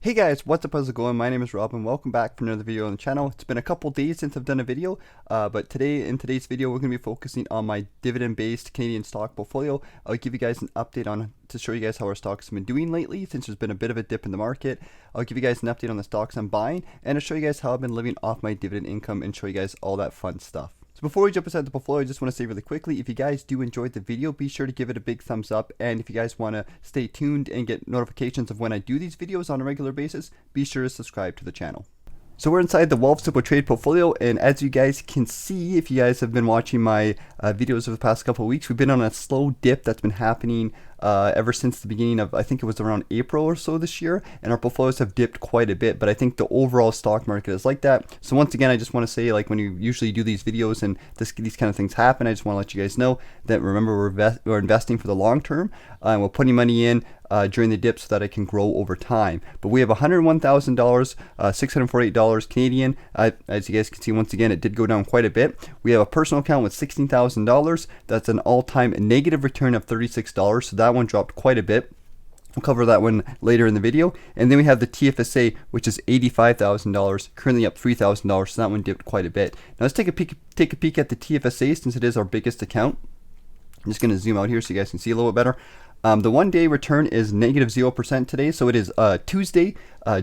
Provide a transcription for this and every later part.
Hey guys, what's up, how's it going? My name is Rob and welcome back for another video on the channel. It's been a couple days since I've done a video, but in today's video we're going to be focusing on my dividend-based Canadian stock portfolio. I'll give you guys an update on to show you guys how our stocks have been doing lately since there's been a bit of a dip in the market. I'll give you guys an update on the stocks I'm buying and I'll show you guys how I've been living off my dividend income and show you guys all that fun stuff. So before we jump inside the portfolio, I just want to say really quickly, if you guys do enjoy the video, be sure to give it a big thumbs up. And if you guys want to stay tuned and get notifications of when I do these videos on a regular basis, be sure to subscribe to the channel. So we're inside the Wealthsimple Trade portfolio, and as you guys can see, if you guys have been watching my videos over the past couple of weeks, we've been on a slow dip that's been happening ever since the beginning of, I think it was around April or so this year, and our portfolios have dipped quite a bit, but I think the overall stock market is like that. So once again, I just want to say, like when you usually do these videos and these kind of things happen, I just want to let you guys know that remember we're investing for the long term, and we're putting money in during the dip so that it can grow over time. But we have $101,000, $648 Canadian. As you guys can see, once again, it did go down quite a bit. We have a personal account with $16,000. That's an all-time negative return of $36. So that one dropped quite a bit. We'll cover that one later in the video. And then we have the TFSA, which is $85,000, currently up $3,000. So that one dipped quite a bit. Now let's take a peek at the TFSA since it is our biggest account. I'm just going to zoom out here so you guys can see a little bit better. The one-day return is negative 0% today, so it is Tuesday,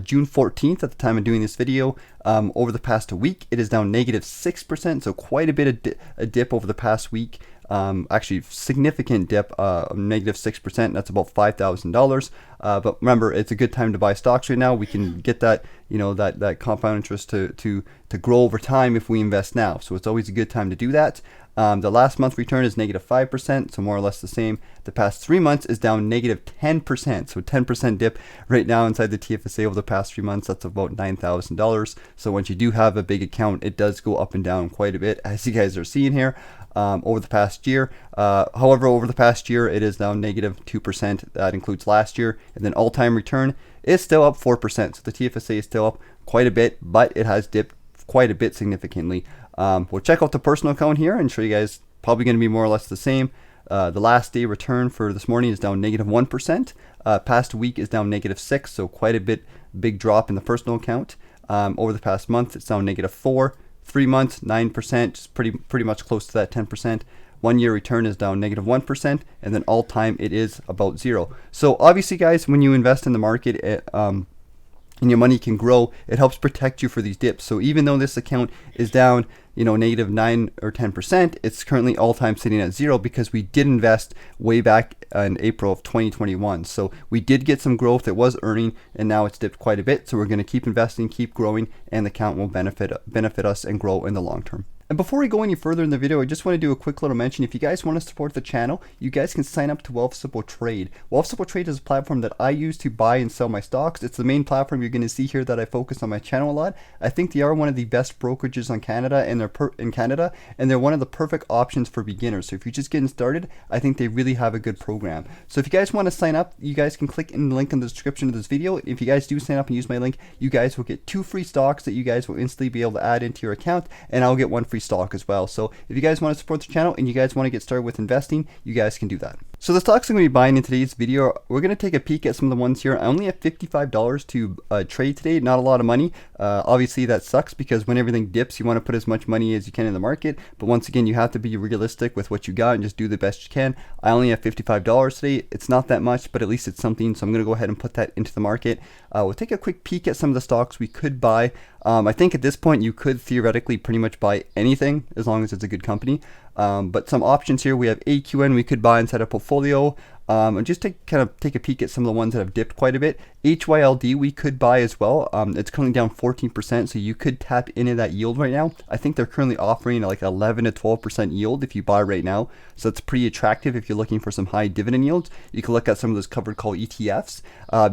June 14th at the time of doing this video. Over the past week, it is down negative 6%, so quite a bit of a dip over the past week. Actually, significant dip, negative 6%. That's about $5,000. But remember, it's a good time to buy stocks right now. We can get that, that compound interest to grow over time if we invest now. So it's always a good time to do that. The last month return is negative 5%, so more or less the same. The past 3 months is down negative 10%, so 10% dip right now inside the TFSA over the past 3 months. That's about $9,000. So once you do have a big account, it does go up and down quite a bit, as you guys are seeing here. Over the past year. However, over the past year, it is down negative 2%. That includes last year. And then all-time return is still up 4%. So the TFSA is still up quite a bit, but it has dipped quite a bit significantly. We'll check out the personal account here and show you guys probably going to be more or less the same. The last day return for this morning is down negative 1%. Past week is down negative 6%, so quite a big drop in the personal account. Over the past month, it's down negative 4%. 3 months, 9%, just pretty much close to that 10%. 1 year return is down negative 1%, and then all time it is about 0. So obviously, guys, when you invest in the market, and your money can grow, it helps protect you for these dips. So even though this account is down, negative 9 or 10%, it's currently all time sitting at 0 because we did invest way back in April of 2021. So we did get some growth. It was earning, and now it's dipped quite a bit. So we're going to keep investing, keep growing, and the account will benefit us and grow in the long term. And before we go any further in the video, I just want to do a quick little mention. If you guys want to support the channel, you guys can sign up to Wealthsimple Trade. Wealthsimple Trade is a platform that I use to buy and sell my stocks. It's the main platform you're going to see here that I focus on my channel a lot. I think they are one of the best brokerages on Canada, and they're one of the perfect options for beginners. So if you're just getting started, I think they really have a good program. So if you guys want to sign up, you guys can click in the link in the description of this video. If you guys do sign up and use my link, you guys will get 2 free stocks that you guys will instantly be able to add into your account, and I'll get 1 free stock as well. So if you guys want to support the channel and you guys want to get started with investing, you guys can do that. So the stocks I'm going to be buying in today's video, we're going to take a peek at some of the ones here. I only have $55 to trade today, not a lot of money. Obviously that sucks because when everything dips, you want to put as much money as you can in the market. But once again, you have to be realistic with what you got and just do the best you can. I only have $55 today. It's not that much, but at least it's something. So I'm going to go ahead and put that into the market. We'll take a quick peek at some of the stocks we could buy. I think at this point you could theoretically pretty much buy anything as long as it's a good company. But some options here, we have AQN we could buy inside a portfolio. And just to kind of take a peek at some of the ones that have dipped quite a bit. HYLD we could buy as well. It's currently down 14%, so you could tap into that yield right now. I think they're currently offering like 11 to 12% yield if you buy right now. So it's pretty attractive if you're looking for some high dividend yields. You can look at some of those covered call ETFs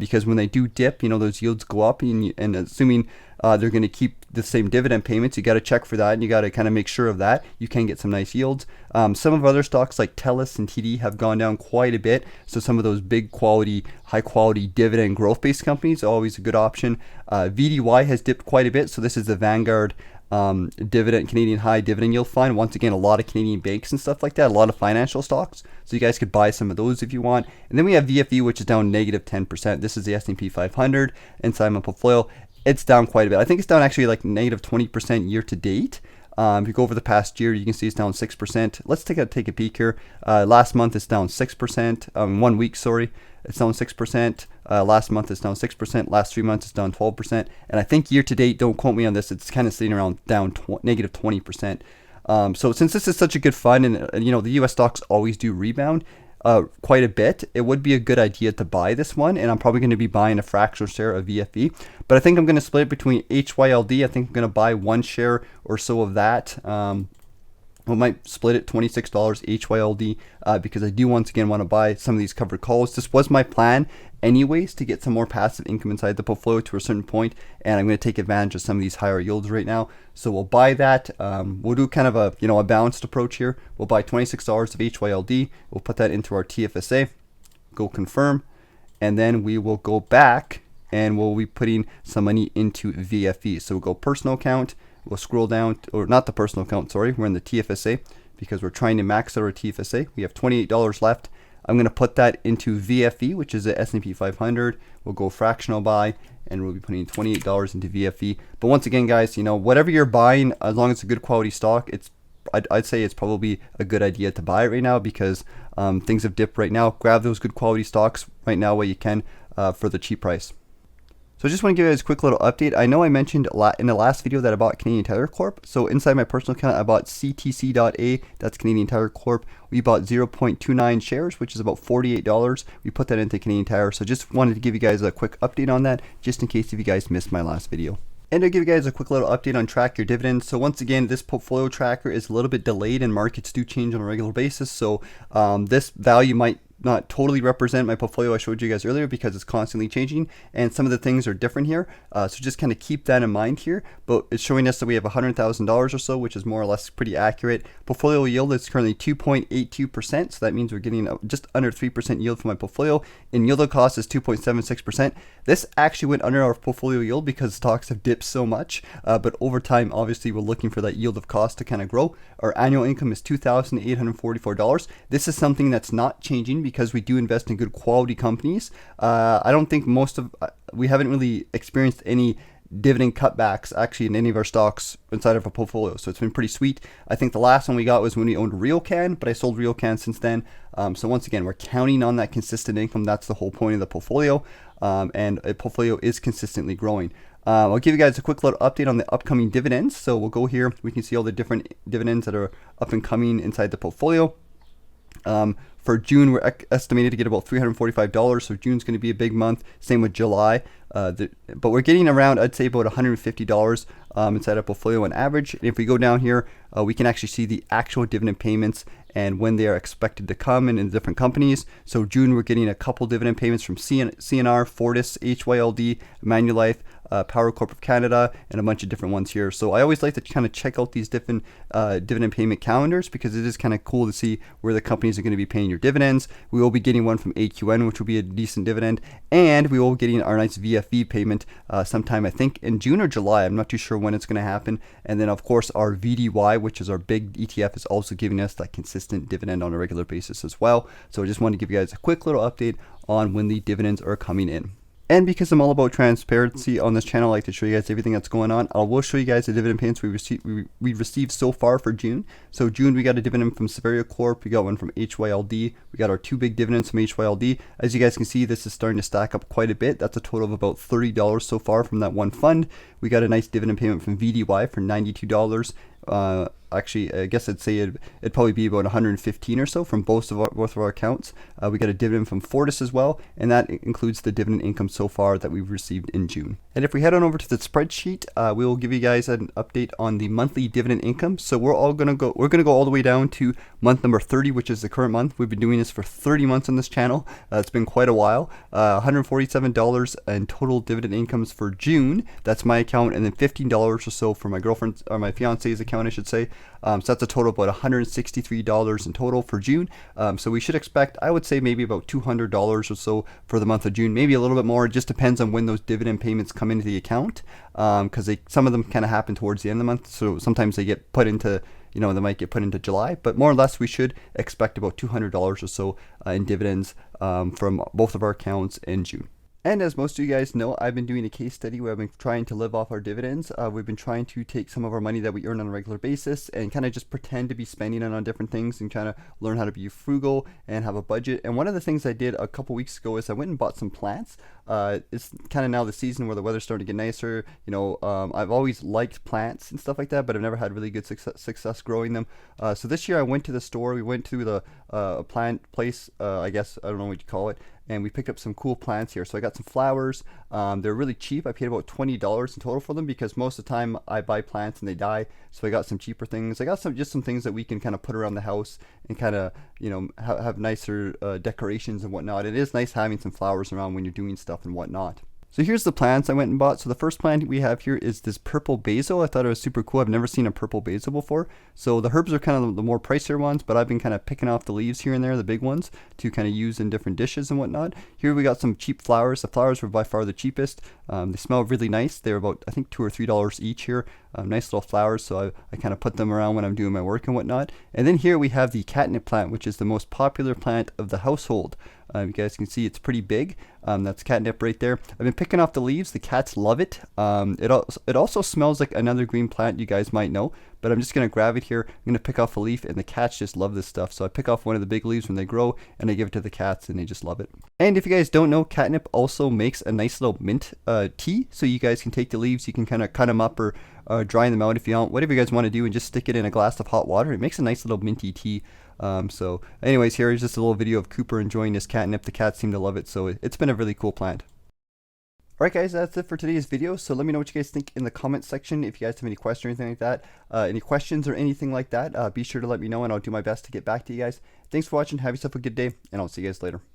because when they do dip, those yields go up, and assuming they're going to keep the same dividend payments, you got to check for that, and you got to kind of make sure of that. You can get some nice yields. Some of other stocks like TELUS and TD have gone down quite a bit, so some of those big quality, high quality dividend growth based companies are always a good option. VDY has dipped quite a bit, so this is the Vanguard dividend, Canadian high dividend yield fund. Once again, a lot of Canadian banks and stuff like that, a lot of financial stocks. So you guys could buy some of those if you want. And then we have VFE, which is down negative 10%. This is the S&P 500 inside my portfolio. It's down quite a bit. I think it's down actually like negative 20% year to date. If you go over the past year, you can see it's down 6%. Let's take a peek here. Last month it's down 6%. 1 week, sorry, it's down 6%. Last month it's down 6%. Last 3 months it's down 12%. And I think year to date, don't quote me on this, it's kind of sitting around down negative 20%. So since this is such a good fund, and you know the U.S. stocks always do rebound quite a bit, it would be a good idea to buy this one, and I'm probably going to be buying a fractional share of VFE, but I think I'm going to split it between HYLD. I think I'm going to buy 1 share or so of that. We might split it $26 HYLD because I do once again want to buy some of these covered calls. This was my plan anyways, to get some more passive income inside the portfolio to a certain point, and I'm going to take advantage of some of these higher yields right now. So we'll buy that. We'll do kind of a a balanced approach here. We'll buy $26 of HYLD. We'll put that into our TFSA. Go confirm, and then we will go back and we'll be putting some money into VFE. So we'll go personal account. We'll scroll down, or not the personal account, sorry, we're in the TFSA because we're trying to max out our TFSA. We have $28 left. I'm going to put that into VFE, which is the S&P 500. We'll go fractional buy, and we'll be putting $28 into VFE. But once again, guys, whatever you're buying, as long as it's a good quality stock, I'd say it's probably a good idea to buy it right now because things have dipped right now. Grab those good quality stocks right now while you can for the cheap price. So I just want to give you guys a quick little update. I know I mentioned in the last video that I bought Canadian Tire Corp. So inside my personal account, I bought CTC.A, that's Canadian Tire Corp. We bought 0.29 shares, which is about $48. We put that into Canadian Tire. So just wanted to give you guys a quick update on that, just in case if you guys missed my last video. And to give you guys a quick little update on Track Your Dividends. So once again, this portfolio tracker is a little bit delayed and markets do change on a regular basis. So this value might not totally represent my portfolio I showed you guys earlier because it's constantly changing and some of the things are different here. So just kind of keep that in mind here. But it's showing us that we have $100,000 or so, which is more or less pretty accurate. Portfolio yield is currently 2.82%. So that means we're getting just under 3% yield for my portfolio. And yield on cost is 2.76%. This actually went under our portfolio yield because stocks have dipped so much. But over time, obviously, we're looking for that yield of cost to kind of grow. Our annual income is $2,844. This is something that's not changing because we do invest in good quality companies. I don't think we haven't really experienced any dividend cutbacks actually in any of our stocks inside of our portfolio. So it's been pretty sweet. I think the last one we got was when we owned RealCan, but I sold RealCan since then. So once again, we're counting on that consistent income. That's the whole point of the portfolio. And a portfolio is consistently growing. I'll give you guys a quick little update on the upcoming dividends. So we'll go here. We can see all the different dividends that are up and coming inside the portfolio. For June, we're estimated to get about $345, so June's going to be a big month. Same with July. But we're getting around, I'd say, about $150 inside our portfolio on average. And if we go down here, we can actually see the actual dividend payments and when they are expected to come in different companies. So June, we're getting a couple dividend payments from CNR, Fortis, HYLD, Manulife, Power Corp of Canada, and a bunch of different ones here. So I always like to kind of check out these different dividend payment calendars because it is kind of cool to see where the companies are going to be paying your dividends. We will be getting one from AQN, which will be a decent dividend, and we will be getting our nice VFE payment sometime, I think, in June or July. I'm not too sure when it's going to happen. And then, of course, our VDY, which is our big ETF, is also giving us that consistent dividend on a regular basis as well. So I just want to give you guys a quick little update on when the dividends are coming in. And because I'm all about transparency on this channel, I like to show you guys everything that's going on. I will show you guys the dividend payments we received so far for June. So June, we got a dividend from Severia Corp. We got one from HYLD. We got our 2 big dividends from HYLD. As you guys can see, this is starting to stack up quite a bit. That's a total of about $30 so far from that one fund. We got a nice dividend payment from VDY for $92. Actually, I guess I'd say it'd probably be about 115 or so from both of our accounts. We got a dividend from Fortis as well, and that includes the dividend income so far that we've received in June. And if we head on over to the spreadsheet, we will give you guys an update on the monthly dividend income. So we're gonna go all the way down to month number 30, which is the current month. We've been doing this for 30 months on this channel. It's been quite a while. $147 in total dividend incomes for June. That's my account, and then $15 or so for my girlfriend's or my fiance's account. account, I should say. So that's a total of about $163 in total for June. So we should expect, I would say, maybe about $200 or so for the month of June, maybe a little bit more. It just depends on when those dividend payments come into the account, because some of them kind of happen towards the end of the month. So sometimes they get put into, they might get put into July, but more or less we should expect about $200 or so in dividends from both of our accounts in June. And as most of you guys know, I've been doing a case study where I've been trying to live off our dividends. We've been trying to take some of our money that we earn on a regular basis and kind of just pretend to be spending it on different things and trying to learn how to be frugal and have a budget. And one of the things I did a couple weeks ago is I went and bought some plants. It's kind of now the season where the weather's starting to get nicer. I've always liked plants and stuff like that, but I've never had really good success growing them. So this year I went to the store. We went to the plant place, I guess, I don't know what you call it, and we picked up some cool plants here. So I got some flowers. They're really cheap. I paid about $20 in total for them because most of the time I buy plants and they die. So I got some cheaper things. I got some things that we can kind of put around the house and kind of, have nicer decorations and whatnot. It is nice having some flowers around when you're doing stuff and whatnot. So here's the plants I went and bought. So the first plant we have here is this purple basil. I thought it was super cool. I've never seen a purple basil before. So the herbs are kind of the more pricier ones, but I've been kind of picking off the leaves here and there, the big ones, to kind of use in different dishes and whatnot. Here we got some cheap flowers. The flowers were by far the cheapest. They smell really nice. They're about, I think, $2 or $3 each here. Nice little flowers, so I kind of put them around when I'm doing my work and whatnot. And then here we have the catnip plant, which is the most popular plant of the household. You guys can see it's pretty big. That's catnip right there. I've been picking off the leaves. The cats love it. It also smells like another green plant you guys might know, but I'm just going to grab it here. I'm going to pick off a leaf, and the cats just love this stuff. So I pick off one of the big leaves when they grow, and I give it to the cats, and they just love it. And if you guys don't know, catnip also makes a nice little mint tea. So you guys can take the leaves, you can kind of cut them up or dry them out if you want, whatever you guys want to do, and just stick it in a glass of hot water. It makes a nice little minty tea. So anyways, here is just a little video of Cooper enjoying this catnip. The cats seem to love it, so it's been a really cool plant. Alright guys, that's it for today's video. So let me know what you guys think in the comment section. If you guys have any questions or anything like that, any questions or anything like that, be sure to let me know and I'll do my best to get back to you guys. Thanks for watching, have yourself a good day, and I'll see you guys later.